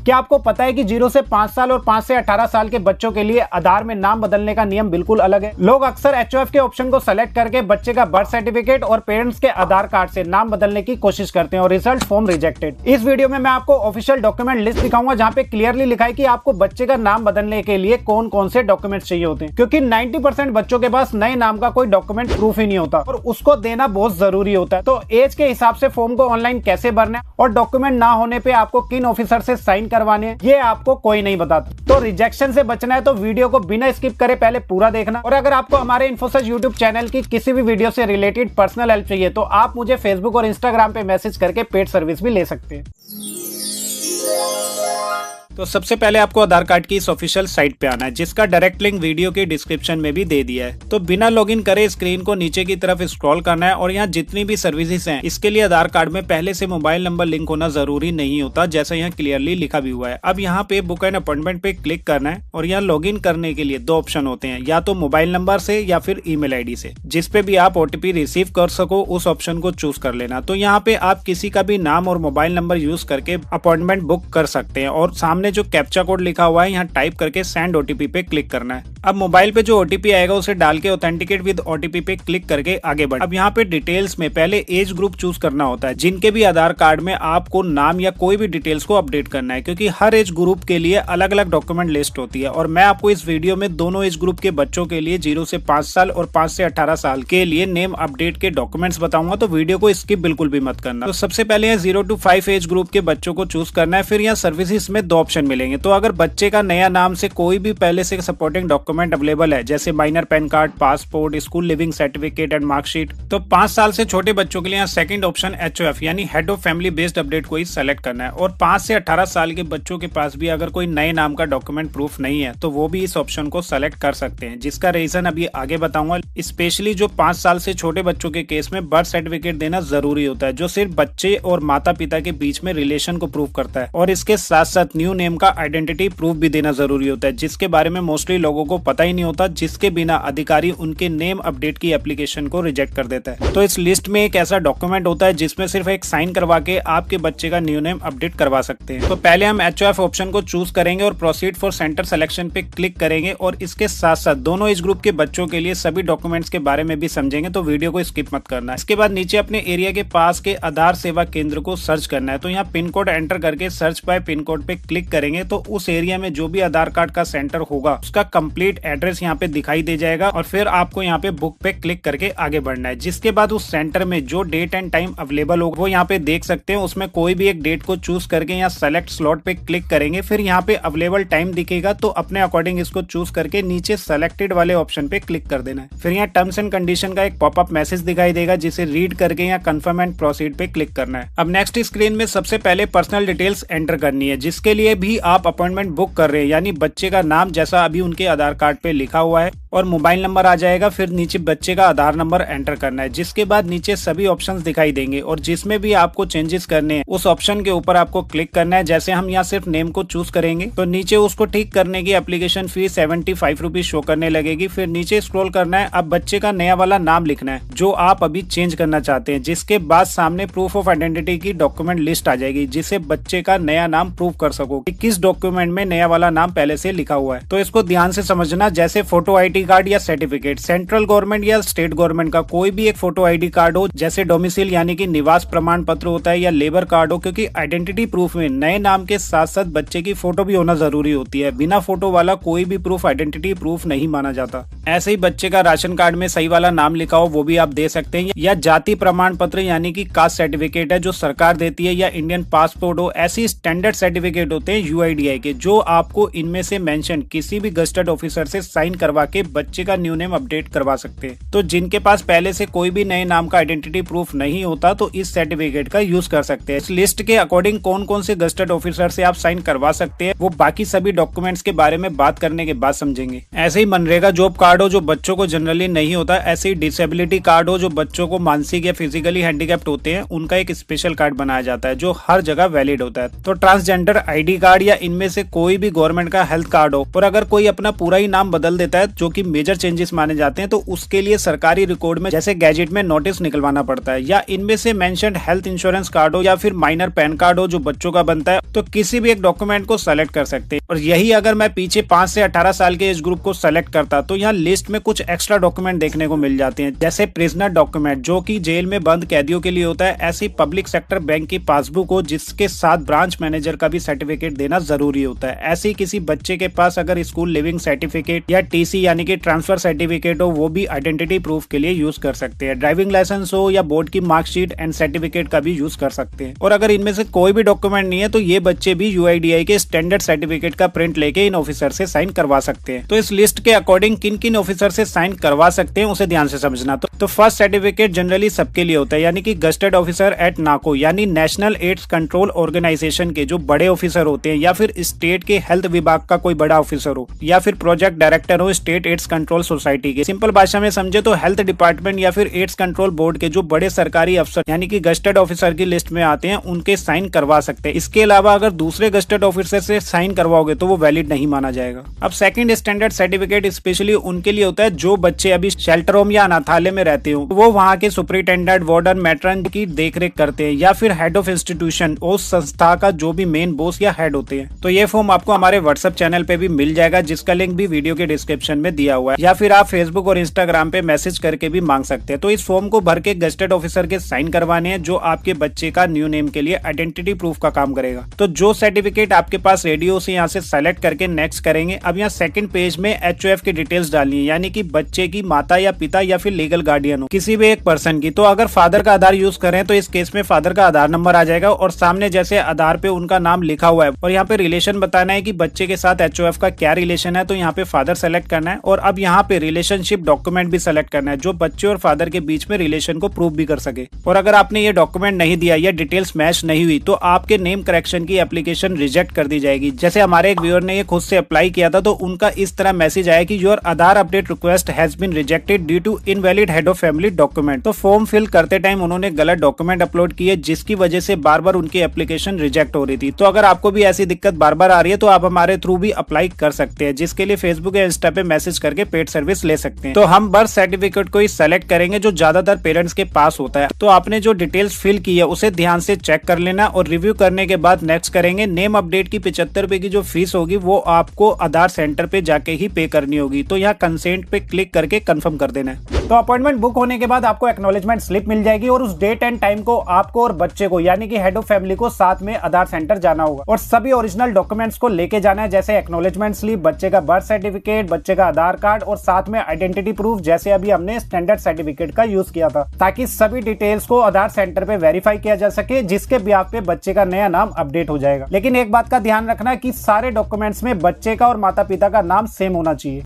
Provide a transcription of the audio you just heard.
क्या आपको पता है कि 0 से 5 साल और 5 से 18 साल के बच्चों के लिए आधार में नाम बदलने का नियम बिल्कुल अलग है। लोग अक्सर HOF के ऑप्शन को सेलेक्ट करके बच्चे का बर्थ सर्टिफिकेट और पेरेंट्स के आधार कार्ड से नाम बदलने की कोशिश करते हैं और रिजल्ट फॉर्म रिजेक्टेड। इस वीडियो में मैं आपको ऑफिशियल डॉक्यूमेंट लिस्ट दिखाऊंगा जहां पे क्लियरली लिखा है कि आपको बच्चे का नाम बदलने के लिए कौन कौन से डॉक्यूमेंट्स चाहिए होते हैं, क्योंकि 90% बच्चों के पास नए नाम का कोई डॉक्यूमेंट प्रूफ ही नहीं होता और उसको देना बहुत जरूरी होता है। तो एज के हिसाब से फॉर्म को ऑनलाइन कैसे भरना है और डॉक्यूमेंट ना होने पे आपको किन ऑफिसर से साइन करवाने हैं, ये आपको कोई नहीं बताता। तो रिजेक्शन से बचना है तो वीडियो को बिना स्किप करे पहले पूरा देखना। और अगर आपको हमारे इन्फोसिस यूट्यूब चैनल की किसी भी वीडियो से रिलेटेड पर्सनल हेल्प चाहिए तो आप मुझे फेसबुक और इंस्टाग्राम पे मैसेज करके पेड सर्विस भी ले सकते हैं। तो सबसे पहले आपको आधार कार्ड की इस ऑफिशियल साइट पे आना है, जिसका डायरेक्ट लिंक वीडियो के डिस्क्रिप्शन में भी दे दिया है। तो बिना लॉगिन करे स्क्रीन को नीचे की तरफ स्क्रॉल करना है और यहाँ जितनी भी सर्विसेज हैं इसके लिए आधार कार्ड में पहले से मोबाइल नंबर लिंक होना जरूरी नहीं होता, जैसा यहाँ क्लियरली लिखा भी हुआ है। अब यहाँ पे बुक एन अपॉइंटमेंट पे क्लिक करना है और यहाँ लॉगिन करने के लिए 2 ऑप्शन होते हैं, या तो मोबाइल नंबर से या फिर ईमेल आईडी से, जिसपे भी आप OTP रिसीव कर सको उस ऑप्शन को चूज कर लेना। तो यहाँ पे आप किसी का भी नाम और मोबाइल नंबर यूज करके अपॉइंटमेंट बुक कर सकते हैं और सामने जो कैप्चा कोड लिखा हुआ है यहाँ टाइप करके सेंड OTP पे क्लिक करना है। अब मोबाइल पे जो OTP आएगा उसे डाल के ऑथेंटिकेट विद OTP पे क्लिक करके आगे बढ़। अब यहाँ पे डिटेल्स में पहले एज ग्रुप चूज करना होता है, जिनके भी आधार कार्ड में आपको नाम या कोई भी डिटेल्स को अपडेट करना है, क्योंकि हर एज ग्रुप के लिए अलग अलग डॉक्यूमेंट लिस्ट होती है। और मैं आपको इस वीडियो में दोनों एज ग्रुप के बच्चों के लिए 0 से 5 साल और 5 से 18 साल के लिए नेम अपडेट के डॉक्यूमेंट्स बताऊंगा, तो वीडियो को स्किप बिल्कुल भी मत करना। तो सबसे पहले यहाँ 0 to 5 एज ग्रुप के बच्चों को चूज करना है। फिर यहाँ सर्विसेज में 2 ऑप्शन मिलेंगे। तो अगर बच्चे का नया नाम से कोई भी पहले से सपोर्टिंग डॉक्यूमेंट अवेलेबल है, जैसे minor pan card, passport, school leaving certificate and marksheet, तो 5 साल से छोटे बच्चों के लिए यहाँ सेकंड ऑप्शन HOF यानी head of family based update को ही सेलेक्ट करना है। और 5 से 18 साल के बच्चों के पास भी अगर कोई नए नाम का डॉक्यूमेंट प्रूफ नहीं है तो वो भी इस ऑप्शन को सेलेक्ट कर सकते हैं, जिसका रीजन अभी आगे बताऊंगा। स्पेशली जो 5 साल से छोटे बच्चों के केस में बर्थ सर्टिफिकेट देना जरूरी होता है, जो सिर्फ बच्चे और माता पिता के बीच में रिलेशन को प्रूव करता है। और इसके साथ साथ न्यू नेम का आइडेंटिटी प्रूफ भी देना जरूरी होता है, जिसके बारे में मोस्टली लोगों को पता ही नहीं होता, जिसके बिना अधिकारी उनके नेम अपडेट की एप्लीकेशन को रिजेक्ट कर देता है। तो इस लिस्ट में एक ऐसा डॉक्यूमेंट होता है जिसमें सिर्फ एक साइन करवा के आपके बच्चे का न्यू नेम अपडेट करवा सकते हैं। तो पहले हम HOF ऑप्शन को चूज करेंगे और प्रोसीड फॉर सेंटर सिलेक्शन पे क्लिक करेंगे और इसके साथ साथ दोनों एज ग्रुप के बच्चों के लिए सभी डॉक्यूमेंट्स के बारे में भी समझेंगे, तो वीडियो को स्किप मत करना। इसके बाद नीचे अपने एरिया के पास के आधार सेवा केंद्र को सर्च करना है। तो यहाँ पिन कोड एंटर करके सर्च बाय पिन कोड पे क्लिक करेंगे तो उस एरिया में जो भी आधार कार्ड का सेंटर होगा उसका कंप्लीट एड्रेस यहाँ पे दिखाई दे जाएगा और फिर आपको यहाँ पे बुक पे क्लिक करके आगे बढ़ना है। जिसके बाद उस सेंटर में जो डेट एंड टाइम अवेलेबल होगा वो यहाँ पे देख सकते हैं। उसमें कोई भी एक डेट को चूज करके यहाँ सेलेक्ट स्लॉट पे क्लिक करेंगे, फिर यहाँ पे अवेलेबल टाइम दिखेगा तो अपने अकॉर्डिंग इसको चूज करके नीचे सेलेक्टेड वाले ऑप्शन पे क्लिक कर देना है। फिर यहाँ टर्म्स एंड कंडीशन का एक पॉपअप मैसेज दिखाई देगा, जिसे रीड करके यहाँ कंफर्म एंड प्रोसीड पे क्लिक करना है। अब नेक्स्ट स्क्रीन में सबसे पहले पर्सनल डिटेल्स एंटर करनी है, जिसके लिए भी आप अपॉइंटमेंट बुक कर रहे हैं, यानी बच्चे का नाम जैसा अभी उनके आधार कार्ड पे लिखा हुआ है और मोबाइल नंबर आ जाएगा। फिर नीचे बच्चे का आधार नंबर एंटर करना है, जिसके बाद नीचे सभी ऑप्शंस दिखाई देंगे और जिसमें भी आपको चेंजेस करने हैं उस ऑप्शन के ऊपर आपको क्लिक करना है। जैसे हम यहाँ सिर्फ नेम को चूज करेंगे तो नीचे उसको ठीक करने की एप्लीकेशन फीस 75 रुपीज शो करने लगेगी। फिर नीचे स्क्रॉल करना है, अब बच्चे का नया वाला नाम लिखना है जो आप अभी चेंज करना चाहते हैं। जिसके बाद सामने प्रूफ ऑफ आइडेंटिटी की डॉक्यूमेंट लिस्ट आ जाएगी, जिसे बच्चे का नया नाम प्रूव कर सको कि किस डॉक्यूमेंट में नया वाला नाम पहले से लिखा हुआ है। तो इसको ध्यान से समझना, जैसे फोटो ID कार्ड या सर्टिफिकेट, सेंट्रल गवर्नमेंट या स्टेट गवर्नमेंट का कोई भी एक फोटो ID कार्ड हो, जैसे डोमिसाइल यानी कि निवास प्रमाण पत्र होता है, या लेबर कार्ड हो, क्योंकि आइडेंटिटी प्रूफ में नए नाम के साथ साथ बच्चे की फोटो भी होना जरूरी होती है। बिना फोटो वाला कोई भी प्रूफ आइडेंटिटी प्रूफ नहीं माना जाता। ऐसे ही बच्चे का राशन कार्ड में सही वाला नाम लिखा हो वो भी आप दे सकते हैं, या जाति प्रमाण पत्र यानी कि कास्ट सर्टिफिकेट है जो सरकार देती है, या इंडियन पासपोर्ट हो, ऐसी स्टैंडर्ड सर्टिफिकेट होते हैं UIDAI के, जो आपको इनमें से मेंशन किसी भी गजेटेड ऑफिसर से साइन करवा के बच्चे का न्यू नेम अपडेट करवा सकते हैं। तो जिनके पास पहले से कोई भी नए नाम का आइडेंटिटी प्रूफ नहीं होता तो इस सर्टिफिकेट का यूज कर सकते हैं। इस लिस्ट के अकॉर्डिंग कौन कौन से गजेटेड ऑफिसर से आप साइन करवा सकते हैं वो बाकी सभी डॉक्यूमेंट्स के बारे में बात करने के बाद समझेंगे। ऐसे ही मनरेगा जॉब कार्ड हो जो बच्चों को जनरली नहीं होता, ऐसे ही डिसेबिलिटी कार्ड हो जो बच्चों को मानसिक या फिजिकली हैंडीकैप्ड होते हैं उनका एक स्पेशल कार्ड बनाया जाता है जो हर जगह वैलिड होता है। तो ट्रांसजेंडर ID कार्ड या इनमें से कोई भी गवर्नमेंट का हेल्थ कार्ड हो, और अगर कोई अपना पूरा ही नाम बदल देता है जो की मेजर चेंजेस माने जाते हैं तो उसके लिए सरकारी रिकॉर्ड में जैसे गैजेट में नोटिस निकलवाना पड़ता है, या इनमें से मेंशन्ड हेल्थ इंश्योरेंस कार्ड हो या फिर माइनर पैन कार्ड हो जो बच्चों का बनता है, तो किसी भी एक डॉक्यूमेंट को सेलेक्ट कर सकते हैं। और यही अगर मैं पीछे 5 से 18 साल के एज ग्रुप को सेलेक्ट करता तो यहाँ लिस्ट में कुछ एक्स्ट्रा डॉक्यूमेंट देखने को मिल जाते हैं, जैसे प्रिजनर डॉक्यूमेंट जो कि जेल में बंद कैदियों के लिए होता है, ऐसी पब्लिक सेक्टर बैंक की पासबुक हो जिसके साथ ब्रांच मैनेजर का भी सर्टिफिकेट देना जरूरी होता है। ऐसे किसी बच्चे के पास अगर स्कूल लिविंग सर्टिफिकेट या टीसी यानी कि ट्रांसफर सर्टिफिकेट हो, वो भी आइडेंटिटी प्रूफ के लिए यूज कर सकते हैं। ड्राइविंग लाइसेंस हो या बोर्ड की मार्कशीट एंड सर्टिफिकेट का भी यूज कर सकते हैं। और अगर इनमें से कोई भी डॉक्यूमेंट नहीं है तो ये बच्चे भी यूआईडीआई के स्टैंडर्ड सर्टिफिकेट का प्रिंट लेके इन ऑफिसर से साइन करवा सकते हैं। तो इस लिस्ट के अकॉर्डिंग किन किन ऑफिसर से साइन करवा सकते हैं उसे ध्यान से समझना। तो फर्स्ट सर्टिफिकेट जनरली सबके लिए होता है, यानी कि गस्टेड ऑफिसर एट नाको यानी नेशनल एड्स कंट्रोल ऑर्गेनाइजेशन के जो बड़े ऑफिसर होते हैं, या फिर स्टेट के हेल्थ विभाग का कोई बड़ा ऑफिसर हो, या फिर प्रोजेक्ट डायरेक्टर हो स्टेट एड्स कंट्रोल सोसाइटी के। सिंपल भाषा में समझे तो हेल्थ डिपार्टमेंट या फिर एड्स कंट्रोल बोर्ड के जो बड़े सरकारी अफसर यानी कि गस्टेड ऑफिसर की लिस्ट में आते हैं, उनके साइन करवा सकते हैं। इसके अलावा अगर दूसरे गस्टेड ऑफिसर से साइन करवाओगे तो वो वैलिड नहीं माना जाएगा। अब सेकंड स्टैंडर्ड सर्टिफिकेट स्पेशली उनके लिए होता है जो बच्चे अभी शेल्टर होम या अनाथालय में रहते हो, वो वहाँ के सुपरिटेंडेंट, वार्डन, मैट्रन की देखरेख करते हैं, या फिर हेड ऑफ इंस्टीट्यूशन उस संस्था का जो भी मेन बॉस या हेड होते हैं। तो ये फॉर्म आपको हमारे व्हाट्सएप चैनल पे भी मिल जाएगा, जिसका लिंक भी वीडियो के डिस्क्रिप्शन में दिया हुआ है, या फिर आप फेसबुक और इंस्टाग्राम पे मैसेज करके भी मांग सकते हैं। तो इस फॉर्म को भर के गस्टेड ऑफिसर के साइन करवाने हैं, जो आपके बच्चे का न्यू नेम के लिए आइडेंटिटी प्रूफ का काम करेगा। तो जो सर्टिफिकेट आपके पास रेडी हो उसे यहाँ से सेलेक्ट करके नेक्स्ट करेंगे। अब यहाँ सेकंड पेज में एचओएफ की डिटेल्स डालनी है, यानी कि बच्चे की माता या पिता या फिर लीगल गार्डियन हो किसी भी एक पर्सन की। तो अगर फादर का आधार यूज करें तो इस केस में फादर का आधार नंबर आ जाएगा और सामने जैसे आधार पे उनका नाम लिखा हुआ है, और यहाँ पे रिलेशन बताना है कि बच्चे के साथ एचओएफ का क्या रिलेशन है। तो यहाँ पे फादर सेलेक्ट करना है, और अब यहाँ पे रिलेशनशिप डॉक्यूमेंट भी सेलेक्ट करना है जो बच्चे और फादर के बीच में रिलेशन को प्रूव भी कर सके। और अगर आपने ये डॉक्यूमेंट नहीं दिया या डिटेल्स मैच नहीं हुई तो आपके नेम करेक्शन की एप्लीकेशन रिजेक्ट कर दी जाएगी। जैसे हमारे एक व्यूअर ने ये खुद से अप्लाई किया था, तो उनका इस तरह मैसेज आया कि your Aadhaar update request has been rejected due to invalid head of family document. तो फॉर्म फिल करते टाइम उन्होंने गलत डॉक्यूमेंट अपलोड किए, जिसकी वजह से बार बार उनकी एप्लीकेशन रिजेक्ट हो रही थी। तो अगर आपको भी ऐसी दिक्कत बार बार आ रही है तो आप हमारे थ्रू भी अप्लाई कर सकते हैं, जिसके लिए फेसबुक या इंस्टा पे मैसेज करके पेड सर्विस ले सकते हैं। तो हम बर्थ सर्टिफिकेट को ही सेलेक्ट करेंगे जो ज्यादातर पेरेंट्स के पास होता है। तो आपने जो डिटेल्स फिल की है उसे ध्यान से चेक कर लेना, और रिव्यू करने के बाद नेक्स्ट करेंगे। नेम अपडेट की 75 रुपए की जो फीस होगी वो आपको आधार सेंटर पे जाके ही पे करनी होगी। तो यहाँ कंसेंट पे क्लिक करके कंफर्म कर देना है। तो अपॉइंटमेंट बुक होने के बाद आपको एक्नॉलेजमेंट स्लिप मिल जाएगी, और उस डेट एंड टाइम को आपको और बच्चे को यानी कि हेड ऑफ फैमिली को साथ में आधार सेंटर जाना होगा, और सभी ओरिजिनल डॉक्यूमेंट्स को लेके जाना है, जैसे एक्नॉलेजमेंट स्लिप, बच्चे का बर्थ सर्टिफिकेट, बच्चे का आधार कार्ड, और साथ में आइडेंटिटी प्रूफ जैसे अभी हमने स्टैंडर्ड सर्टिफिकेट का यूज किया था, ताकि सभी डिटेल्स को आधार सेंटर पे वेरीफाई किया जा सके, जिसके ब्याह पे बच्चे का नया नाम अपडेट हो जाएगा। लेकिन एक बात का ध्यान रखना कि सारे डॉक्यूमेंट्स में बच्चे का और माता पिता का नाम सेम होना चाहिए।